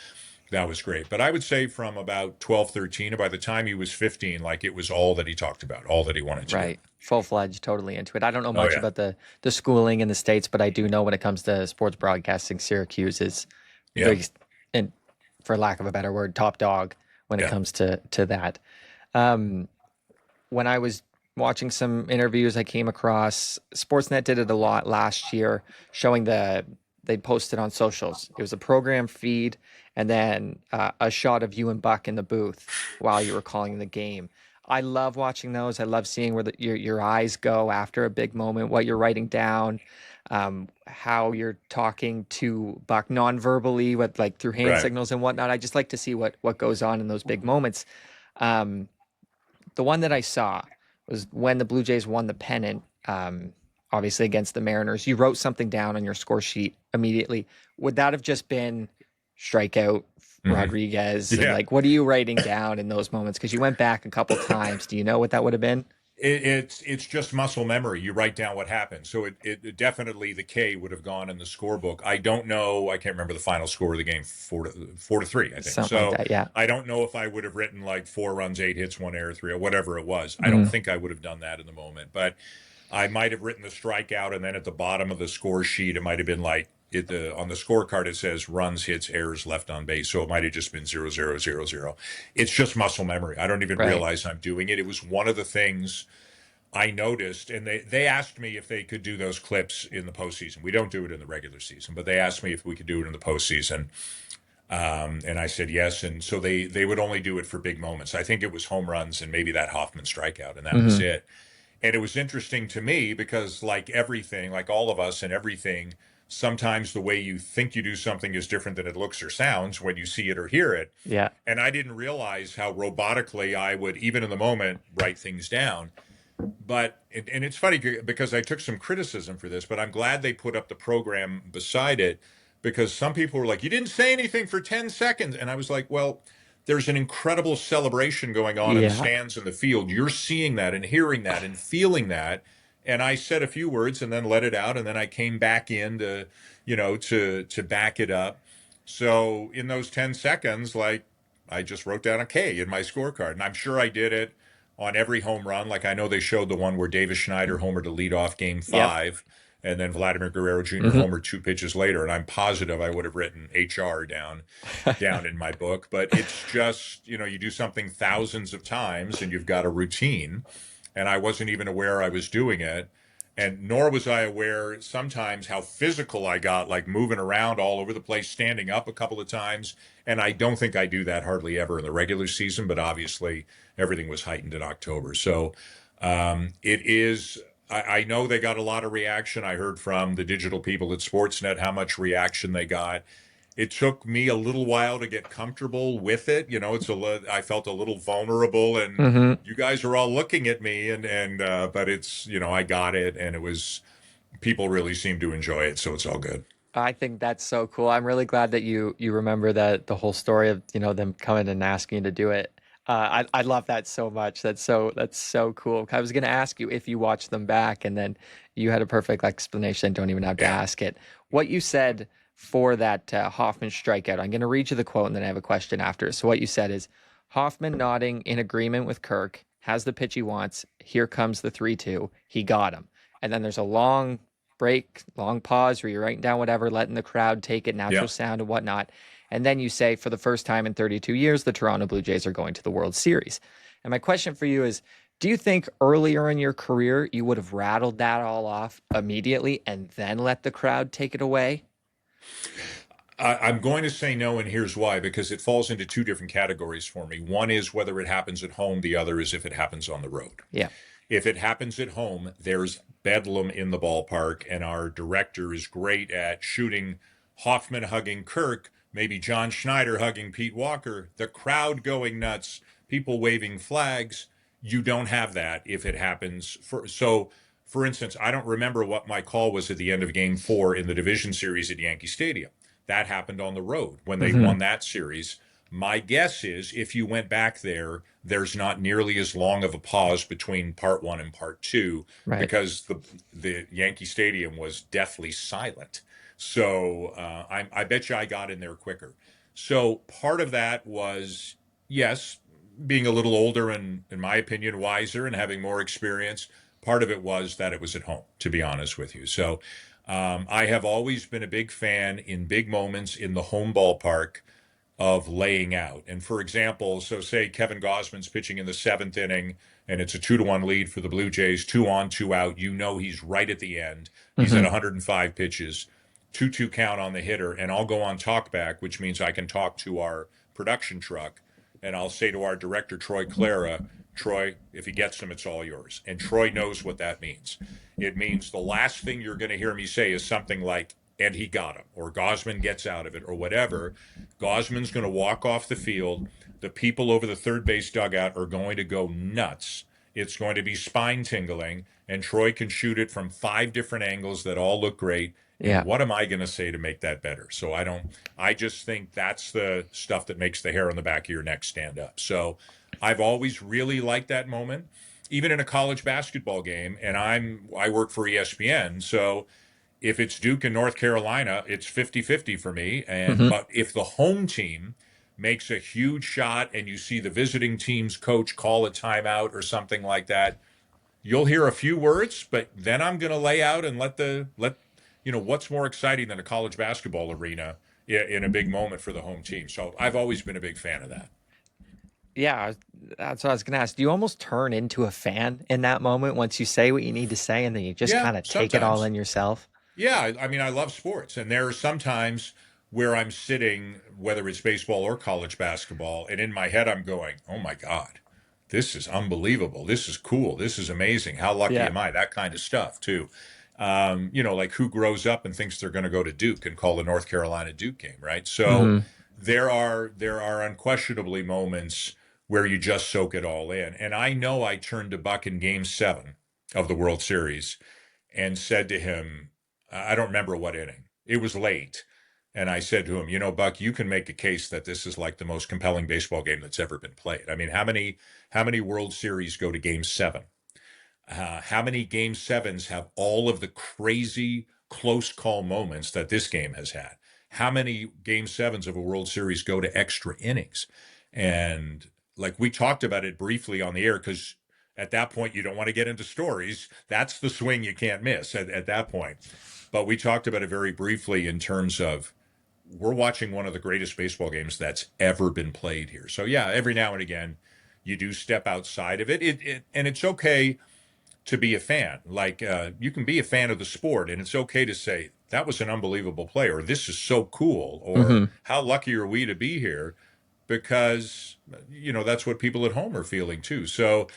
that was great. But I would say from about 12, 13, and by the time he was 15, like it was all that he talked about, all that he wanted to do. Right. Full-fledged, totally into it. I don't know Oh, much yeah. about the schooling in the States, but I do know when it comes to sports broadcasting, Syracuse is Yeah. very, and for lack of a better word, top dog when it Yeah. comes to that. Um, when I was watching some interviews, I came across Sportsnet did it a lot last year, showing they posted on socials. It was a program feed and then a shot of you and Buck in the booth while you were calling the game. I love watching those. I love seeing where your eyes go after a big moment, what you're writing down, how you're talking to Buck non-verbally, with like through hand Right. signals and whatnot. I just like to see what goes on in those big moments. Um, the one that I saw was when the Blue Jays won the pennant, obviously against the Mariners. You wrote something down on your score sheet immediately. Would that have just been strikeout Hmm. Rodriguez? And Yeah. like, what are you writing down in those moments? Because you went back a couple times. Do you know what that would have been? It's just muscle memory. You write down what happened. So it definitely the K would have gone in the scorebook. I don't know. I can't remember the final score of the game. 4-3, I think. Something like So that. Yeah. I don't know if I would have written like 4 runs, 8 hits, 1 error, three or whatever it was. I don't Hmm. think I would have done that in the moment, but I might have written the strikeout, and then at the bottom of the score sheet, it might have been like on the scorecard it says runs, hits, errors, left on base. So it might have just been 0-0-0-0. It's just muscle memory. I don't even Right. realize I'm doing it. It was one of the things I noticed, and they asked me if they could do those clips in the postseason. We don't do it in the regular season, but they asked me if we could do it in the postseason, and I said yes. And so they would only do it for big moments. I think it was home runs and maybe that Hoffman strikeout, and that was Hmm. it. And it was interesting to me because, like everything, like all of us and everything, sometimes the way you think you do something is different than it looks or sounds when you see it or hear it. Yeah. And I didn't realize how robotically I would, even in the moment, write things down. But and it's funny because I took some criticism for this, but I'm glad they put up the program beside it because some people were like, "You didn't say anything for 10 seconds." And I was like, "Well, there's an incredible celebration going on in the Yeah. stands in the field. You're seeing that and hearing that and feeling that." And I said a few words and then let it out, and then I came back in to, to back it up. So in those 10 seconds, like I just wrote down a K in my scorecard, and I'm sure I did it on every home run. Like I know they showed the one where Davis Schneider homered to lead off game Yep. 5, and then Vladimir Guerrero Jr. Hmm. homered 2 pitches later. And I'm positive I would have written HR down in my book. But it's just, you do something thousands of times and you've got a routine. And I wasn't even aware I was doing it. And nor was I aware sometimes how physical I got, like moving around all over the place, standing up a couple of times. And I don't think I do that hardly ever in the regular season, but obviously everything was heightened in October. So it is. I know they got a lot of reaction. I heard from the digital people at Sportsnet how much reaction they got. it took me a little while to get comfortable with it. I felt a little vulnerable, and Hmm. you guys are all looking at me, but it's, I got it, and people really seem to enjoy it, so it's all good. I think that's so cool. I'm really glad that you remember that the whole story of them coming and asking you to do it. I love that so much. That's so cool. I was going to ask you if you watched them back, and then you had a perfect explanation. Don't even have to Yeah. ask it. What you said for that Hoffman strikeout. I'm going to read you the quote, and then I have a question after. So what you said is Hoffman nodding in agreement with Kirk, has the pitch he wants. Here comes the 3-2. He got him. And then there's a long break, long pause where you're writing down whatever, letting the crowd take it, natural Yeah. sound and whatnot. And then you say, for the first time in 32 years, the Toronto Blue Jays are going to the World Series. And my question for you is, do you think earlier in your career you would have rattled that all off immediately and then let the crowd take it away? I'm going to say no, and here's why, because it falls into two different categories for me. One is whether it happens at home, the other is if it happens on the road. Yeah. If it happens at home, there's bedlam in the ballpark, and our director is great at shooting Hoffman hugging Kirk, maybe John Schneider hugging Pete Walker, the crowd going nuts, people waving flags. You don't have that if it happens. For instance, I don't remember what my call was at the end of Game 4 in the division series at Yankee Stadium. That happened on the road when they Hmm. won that series. My guess is if you went back there, there's not nearly as long of a pause between part one and part two Right. because the Yankee Stadium was deathly silent. So I bet you I got in there quicker. So part of that was, yes, being a little older and, in my opinion, wiser and having more experience. Part of it was that it was at home, to be honest with you. So I have always been a big fan in big moments in the home ballpark of laying out. And for example, so say Kevin Gosman's pitching in the seventh inning and it's a 2-1 lead for the Blue Jays, 2 on, 2 out. He's right at the end. He's at Hmm. 105 pitches, 2-2 count on the hitter. And I'll go on talkback, which means I can talk to our production truck. And I'll say to our director, Troy Clara, Troy, if he gets them, it's all yours. And Troy knows what that means. It means the last thing you're going to hear me say is something like, and he got him, or Gosman gets out of it, or whatever. Gosman's going to walk off the field. The people over the third base dugout are going to go nuts. It's going to be spine tingling, and Troy can shoot it from 5 different angles that all look great. And Yeah. what am I going to say to make that better? So I just think that's the stuff that makes the hair on the back of your neck stand up. So I've always really liked that moment, even in a college basketball game. And I work for ESPN. So if it's Duke and North Carolina, it's 50-50 for me. Hmm. But if the home team makes a huge shot and you see the visiting team's coach call a timeout or something like that, you'll hear a few words, but then I'm going to lay out and let what's more exciting than a college basketball arena in a big moment for the home team. So I've always been a big fan of that. Yeah, that's what I was gonna ask. Do you almost turn into a fan in that moment once you say what you need to say and then you just Yeah, kind of take it all sometimes. in yourself? Yeah, I mean, I love sports, and there are some times where I'm sitting, whether it's baseball or college basketball, and in my head I'm going, "Oh my God, this is unbelievable. This is cool. This is amazing. How lucky Yeah. am I?" That kind of stuff too. Like who grows up and thinks they're going to go to Duke and call the North Carolina Duke game, right? So Hmm. there are unquestionably moments where you just soak it all in, and I know I turned to Buck in Game 7 of the World Series and said to him, I don't remember what inning. It was late. And I said to him, Buck, you can make a case that this is like the most compelling baseball game that's ever been played. I mean, how many World Series go to Game 7? How many Game 7s have all of the crazy close call moments that this game has had? How many Game 7s of a World Series go to extra innings? And like we talked about it briefly on the air because at that point you don't want to get into stories. That's the swing you can't miss at that point. But we talked about it very briefly in terms of we're watching one of the greatest baseball games that's ever been played here. So yeah, every now and again you do step outside of it. And it's okay to be a fan. Like you can be a fan of the sport, and it's okay to say that was an unbelievable play, or this is so cool, or Hmm. how lucky are we to be here, because that's what people at home are feeling too. So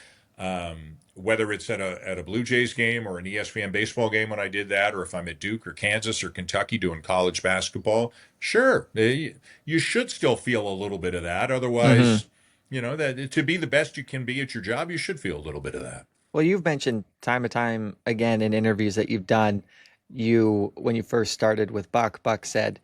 whether it's at a Blue Jays game or an ESPN baseball game when I did that, or if I'm at Duke or Kansas or Kentucky doing college basketball, sure, you should still feel a little bit of that. Hmm. Otherwise, that to be the best you can be at your job, you should feel a little bit of that. Well, you've mentioned time and time again in interviews that you've done, when you first started with Buck said,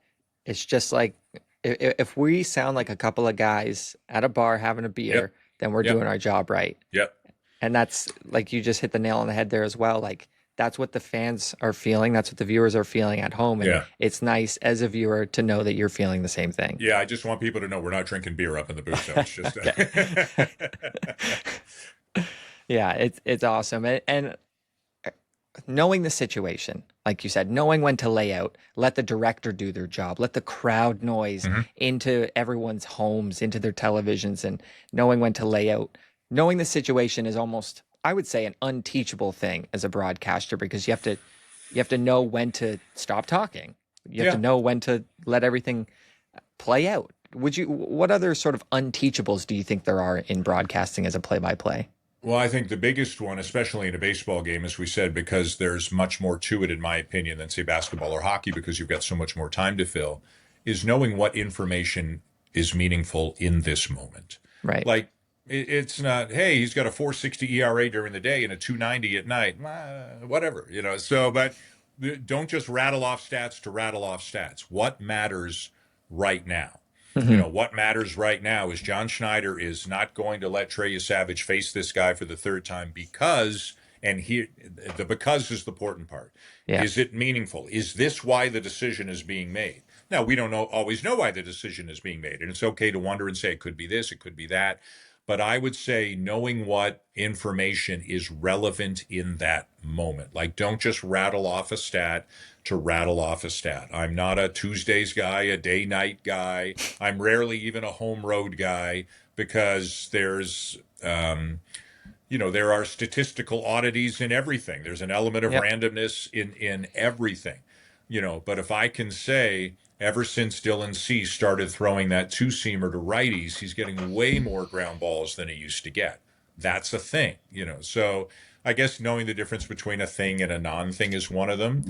it's just like if we sound like a couple of guys at a bar having a Yep. beer, then we're Yep. doing our job right. Yep. And that's like you just hit the nail on the head there as well. Like that's what the fans are feeling. That's what the viewers are feeling at home. And Yeah. it's nice as a viewer to know that you're feeling the same thing. Yeah. I just want people to know we're not drinking beer up in the booth, though. It's just. Okay. Yeah, it's awesome. And knowing the situation, like you said, knowing when to lay out, let the director do their job, let the crowd noise Mhm. into everyone's homes, into their televisions, and knowing when to lay out. Knowing the situation is almost, I would say, an unteachable thing as a broadcaster because you have to know when to stop talking. You have to Yeah. know when to let everything play out. What other sort of unteachables do you think there are in broadcasting as a play-by-play? Well, I think the biggest one, especially in a baseball game, as we said, because there's much more to it, in my opinion, than say basketball or hockey, because you've got so much more time to fill, is knowing what information is meaningful in this moment. Right. Like, it's not, hey, he's got a 4.60 ERA during the day and a 2.90 at night. Whatever, So, but don't just rattle off stats to rattle off stats. What matters right now? Hmm. What matters right now is John Schneider is not going to let Trey Savage face this guy for the third time because, and the because is the important part. Yeah. Is it meaningful? Is this why the decision is being made? Now, we don't always know why the decision is being made, and it's okay to wonder and say it could be this, it could be that. But I would say knowing what information is relevant in that moment. Like, don't just rattle off a stat to rattle off a stat. I'm not a Tuesdays guy, a day night guy. I'm rarely even a home road guy because there are statistical oddities in everything. There's an element of Yep. randomness in everything. But if I can say ever since Dylan Cease started throwing that two-seamer to righties, he's getting way more ground balls than he used to get. That's a thing. So I guess knowing the difference between a thing and a non-thing is one of them.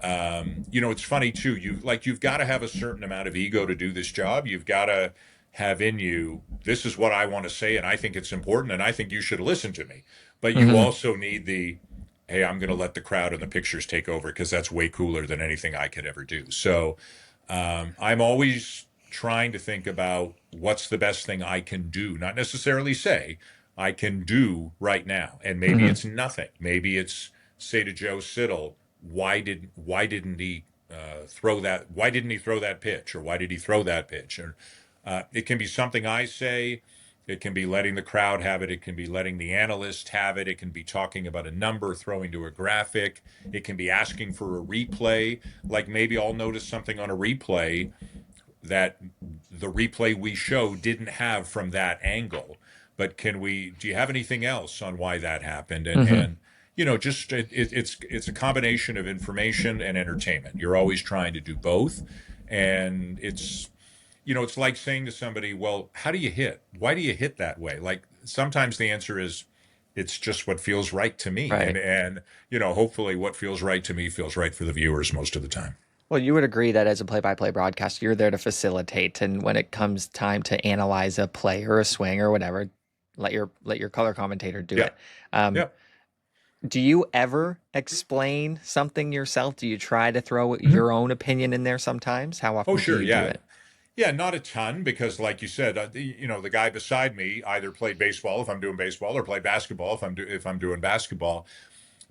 It's funny too. You've got to have a certain amount of ego to do this job. You've got to have in you, this is what I want to say, and I think it's important, and I think you should listen to me. But you Hmm. also need hey, I'm going to let the crowd and the pictures take over because that's way cooler than anything I could ever do. So I'm always trying to think about what's the best thing I can do, not necessarily say I can do right now. And maybe Hmm. it's nothing. Maybe it's say to Joe Siddle, why didn't he throw that? Why didn't he throw that pitch? Or why did he throw that pitch? Or it can be something I say. It can be letting the crowd have it. It can be letting the analyst have it. It can be talking about a number, throwing to a graphic. It can be asking for a replay. Like maybe I'll notice something on a replay that the replay we show didn't have from that angle. But do you have anything else on why that happened? Hmm. Just it's a combination of information and entertainment. You're always trying to do both. And it's like saying to somebody, well, how do you hit? Why do you hit that way? Like sometimes the answer is it's just what feels right to me. And Right. and hopefully what feels right to me feels right for the viewers most of the time. Well, you would agree that as a play-by-play broadcaster, you're there to facilitate, and when it comes time to analyze a play or a swing or whatever, let your color commentator do Yeah. it. Um, Yeah. do you ever explain something yourself? Do you try to throw Mhm. your own opinion in there sometimes? How Oh, often do sure. you do Yeah. it? Yeah, not a ton because, like you said, the guy beside me either played baseball if I'm doing baseball or played basketball if I'm doing basketball.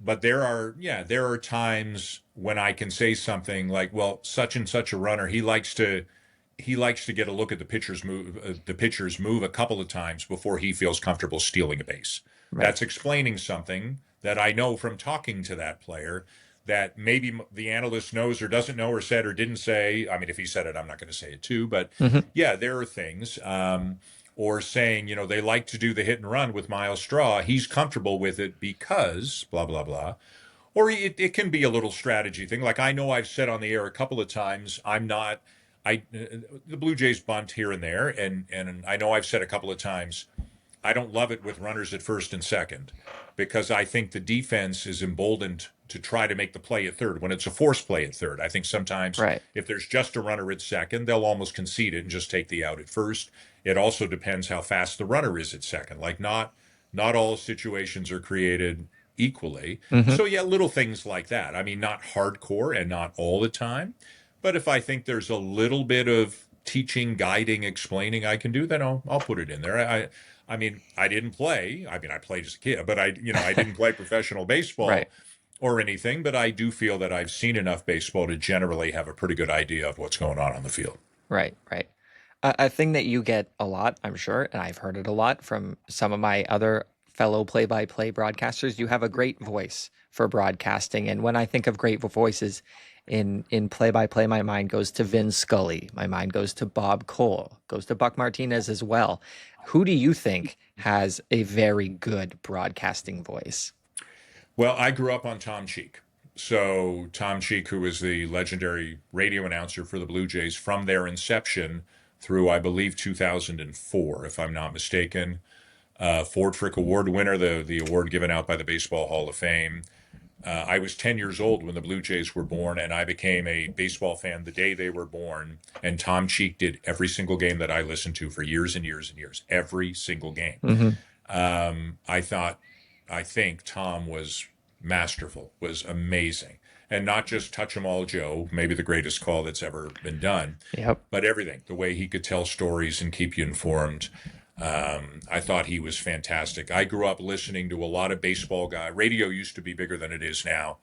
But there are times when I can say something like, "Well, such and such a runner, he likes to get a look at the pitcher's move a couple of times before he feels comfortable stealing a base." Right. That's explaining something that I know from talking to that player that maybe the analyst knows or doesn't know or said or didn't say. I mean, if he said it, I'm not going to say it too. But Hmm. yeah, there are things. Or saying, they like to do the hit and run with Miles Straw. He's comfortable with it because blah, blah, blah. Or it can be a little strategy thing. Like I know I've said on the air a couple of times, the Blue Jays bunt here and there. And I know I've said a couple of times, I don't love it with runners at first and second because I think the defense is emboldened to try to make the play at third when it's a forced play at third. I think sometimes Right. if there's just a runner at second, they'll almost concede it and just take the out at first. It also depends how fast the runner is at second. Like not all situations are created equally. Hmm. So yeah, little things like that. I mean, not hardcore and not all the time, but if I think there's a little bit of teaching, guiding, explaining I can do, then I'll put it in there. I mean, I didn't play. I mean, I played as a kid, but I didn't play professional Right. baseball or anything. But I do feel that I've seen enough baseball to generally have a pretty good idea of what's going on the field. Right. Right. A thing that you get a lot, I'm sure, and I've heard it a lot from some of my other fellow play-by-play broadcasters. You have a great voice for broadcasting, and when I think of great voices in play-by-play, my mind goes to Vin Scully, my mind goes to Bob Cole, goes to Buck Martinez as well. Who do you think has a very good broadcasting voice? Well, I grew up on Tom Cheek. So Tom Cheek, who was the legendary radio announcer for the Blue Jays from their inception through, I believe, 2004, if I'm not mistaken. Ford Frick Award winner, the award given out by the Baseball Hall of Fame. I was 10 years old when the Blue Jays were born, and I became a baseball fan the day they were born. And Tom Cheek did every single game that I listened to for years and years and years, every single game. Hmm. I thought, I think Tom was masterful, was amazing. And not just Touch 'em All Joe, maybe the greatest call that's ever been done, Yep. but everything, the way he could tell stories and keep you informed. I thought he was fantastic. I grew up listening to a lot of baseball guy. Radio used to be bigger than it is now.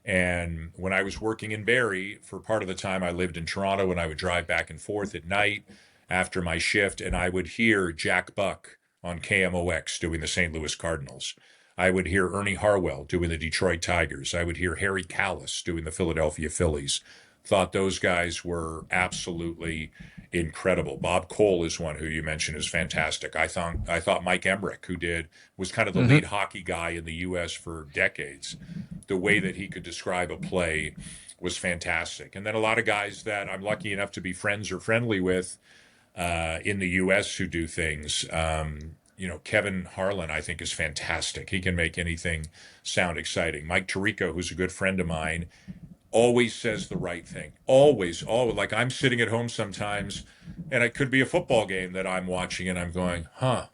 And when I was working in Barrie, for part of the time I lived in Toronto, and I would drive back and forth at night after my shift, and I would hear Jack Buck on KMOX doing the St. Louis Cardinals. I would hear Ernie Harwell doing the Detroit Tigers. I would hear Harry Callis doing the Philadelphia Phillies. Thought those guys were absolutely incredible. Bob Cole is one who you mentioned is fantastic. I thought Mike Emmerich, was kind of the Hmm. lead hockey guy in the U.S. for decades. The way that he could describe a play was fantastic. And then a lot of guys that I'm lucky enough to be friends or friendly with in the U.S. who do things. Kevin Harlan, I think, is fantastic. He can make anything sound exciting. Mike Tirico, who's a good friend of mine, always says the right thing. Always, always. Like I'm sitting at home sometimes, and it could be a football game that I'm watching, and I'm going, huh,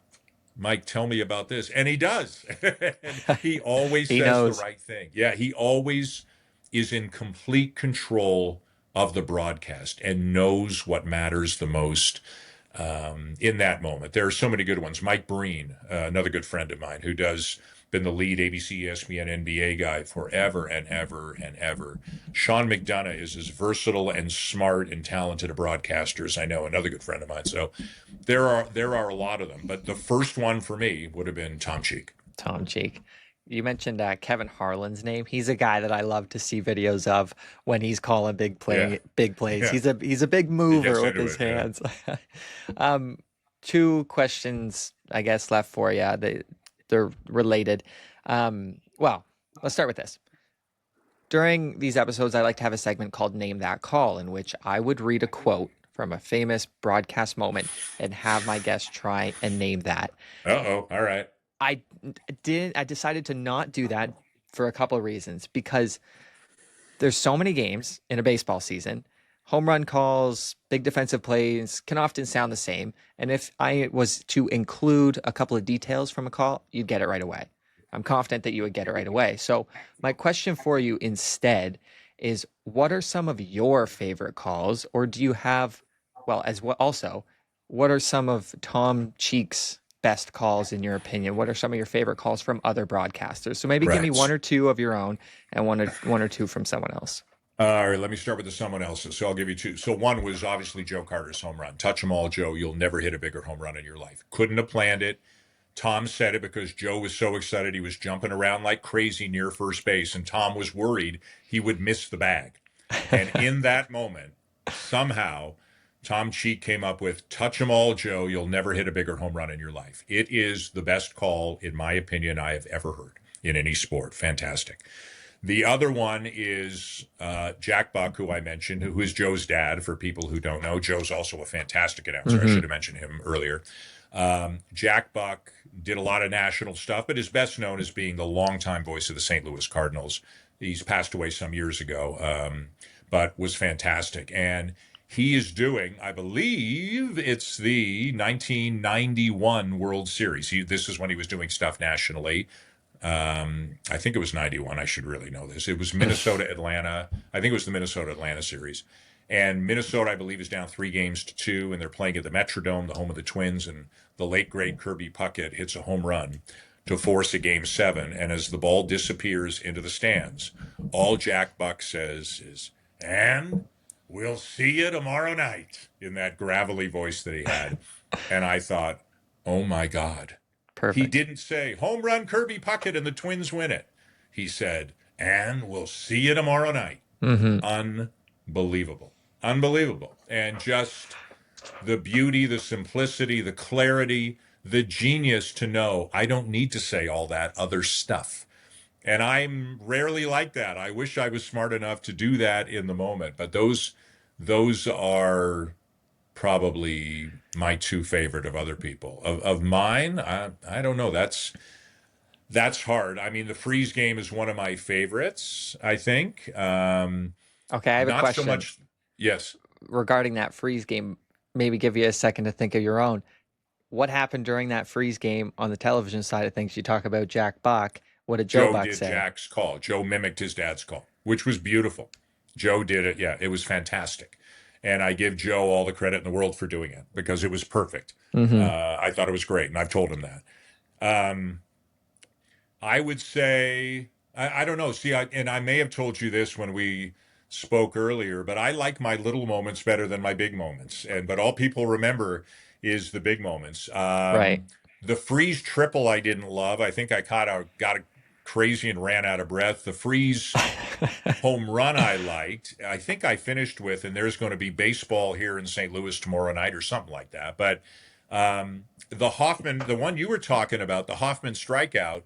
Mike, tell me about this. And he does. And he always He says the knows. right thing. Yeah, he always is in complete control of the broadcast and knows what matters the most in that moment. There are so many good ones. Mike Breen, another good friend of mine, who does been the lead ABC, ESPN, NBA guy forever and ever and ever. Sean McDonough is as versatile and smart and talented a broadcaster as I know. Another good friend of mine. So there are a lot of them, but the first one for me would have been Tom Cheek. Tom Cheek. You mentioned Kevin Harlan's name. He's a guy that I love to see videos of when he's calling Yeah, big plays. yeah. He's a big He gets mover with into his it. Yeah. hands. um, Two questions, I guess, left for you. They're related. Well, let's start with this. During these episodes, I like to have a segment called Name That Call, in which I would read a quote from a famous broadcast moment and have my guests try and name that. Uh-oh. All right. I I decided to not do that for a couple of reasons because there's so many games in a baseball season. Home run calls, big defensive plays can often sound the same. And if I was to include a couple of details from a call, you'd get it right away. I'm confident that you would get it right away. So, my question for you instead is what are some of your favorite calls? Or do you have, well, as well, also, what are some of Tom Cheek's best calls in your opinion? What are some of your favorite calls from other broadcasters? So, maybe give me one Right. or two of your own and one or two from someone else. All right, let me start with the someone else's. So I'll give you two. So one was obviously Joe Carter's home run. Touch 'em all, Joe. You'll never hit a bigger home run in your life. Couldn't have planned it. Tom said it because Joe was so excited. He was jumping around like crazy near first base, and Tom was worried he would miss the bag. And in that moment, somehow, Tom Cheek came up with touch 'em all, Joe. You'll never hit a bigger home run in your life. It is the best call, in my opinion, I have ever heard in any sport. Fantastic. The other one is Jack Buck, who I mentioned, who is Joe's dad. For people who don't know, Joe's also a fantastic announcer. I Hmm. should have mentioned him earlier. Jack Buck did a lot of national stuff, but is best known as being the longtime voice of the St. Louis Cardinals. He's passed away some years ago, but was fantastic. And he is doing, I believe it's the 1991 World Series. This is when he was doing stuff nationally. I think it was 91. I should really know this. It was Minnesota, Atlanta. I think it was the Minnesota Atlanta series. And Minnesota, I believe, is down 3-2, and they're playing at the Metrodome, the home of the Twins. And the late, great Kirby Puckett hits a home run to force a Game 7. And as the ball disappears into the stands, all Jack Buck says is, "And we'll see you tomorrow night," in that gravelly voice that he had. And I thought, oh, my God. Perfect. He didn't say, "Home run Kirby Puckett and the Twins win it." He said, "And we'll see you tomorrow night." Unbelievable. Unbelievable. And just the beauty, the simplicity, the clarity, the genius to know I don't need to say all that other stuff. And I'm rarely like that. I wish I was smart enough to do that in the moment. But those are probably my two favorite of other people. Of mine, I don't know. That's hard. I mean, the freeze game is one of my favorites, I think. Okay, I have a Not question. so much. Yes. Regarding that freeze game, maybe give you a second to think of your own. What happened during that freeze game on the television side of things? You talk about Jack Buck. What did Joe Buck did say? Jack's call. Joe mimicked his dad's call, which was beautiful. Joe did it. Yeah, it was fantastic. And I give Joe all the credit in the world for doing it because it was perfect. I thought it was great, and I've told him that. I would say, I don't know. See, and I may have told you this when we spoke earlier, but I like my little moments better than my big moments. But all people remember is the big moments. Right. The freeze triple I didn't love. I think I got crazy and ran out of breath. The freeze home run I liked. I think I finished with, and there's going to be baseball here in St. Louis tomorrow night or something like that. But the Hoffman, the one you were talking about, the Hoffman strikeout,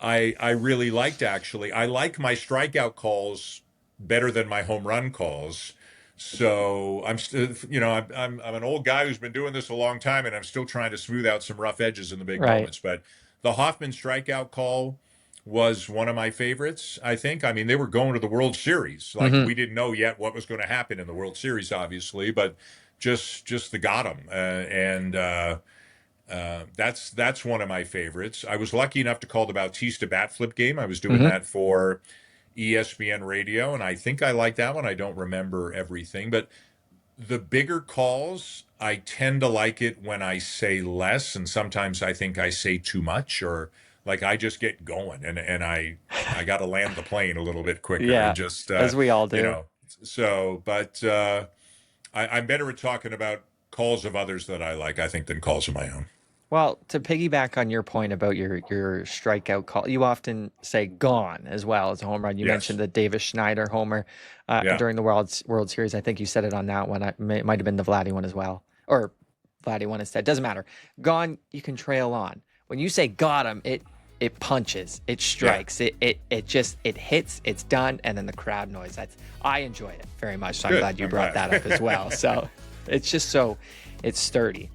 I really liked, actually. I like my strikeout calls better than my home run calls. So I'm still, I'm an old guy who's been doing this a long time, and I'm still trying to smooth out some rough edges in the big moments. But the Hoffman strikeout call was one of my favorites, I think. I mean, they were going to the World Series. Like, we didn't know yet what was going to happen in the World Series, obviously, but just the got 'em. That's one of my favorites. I was lucky enough to call the Bautista bat flip game. I was doing that for ESPN radio, and I think I like that one. I don't remember everything, but the bigger calls, I tend to like it when I say less, and sometimes I think I say too much, or like I just get going, and I got to land the plane a little bit quicker. Yeah, just as we all do. But I'm better at talking about calls of others that I like, I think, than calls of my own. Well, to piggyback on your point about your strikeout call, you often say "gone" as well as a home run. You mentioned the Davis Schneider homer during the World Series. I think you said it on that one. It might have been the Vladdy one as well, or Vladdy one instead. Doesn't matter. Gone, you can trail on. When you say "got him," it punches, it strikes, it hits, it's done, and then the crowd noise. I enjoy it very much. So I'm glad you brought that up as well. So it's just it's sturdy.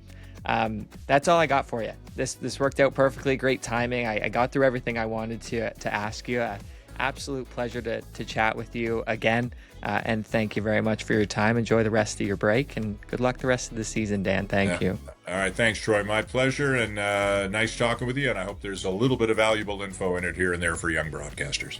That's all I got for you. This worked out perfectly. Great timing. I got through everything I wanted to ask you. Absolute pleasure to chat with you again. And thank you very much for your time. Enjoy the rest of your break, and good luck the rest of the season, Dan. Thank you. All right. Thanks, Troy. My pleasure, and nice talking with you. And I hope there's a little bit of valuable info in it here and there for young broadcasters.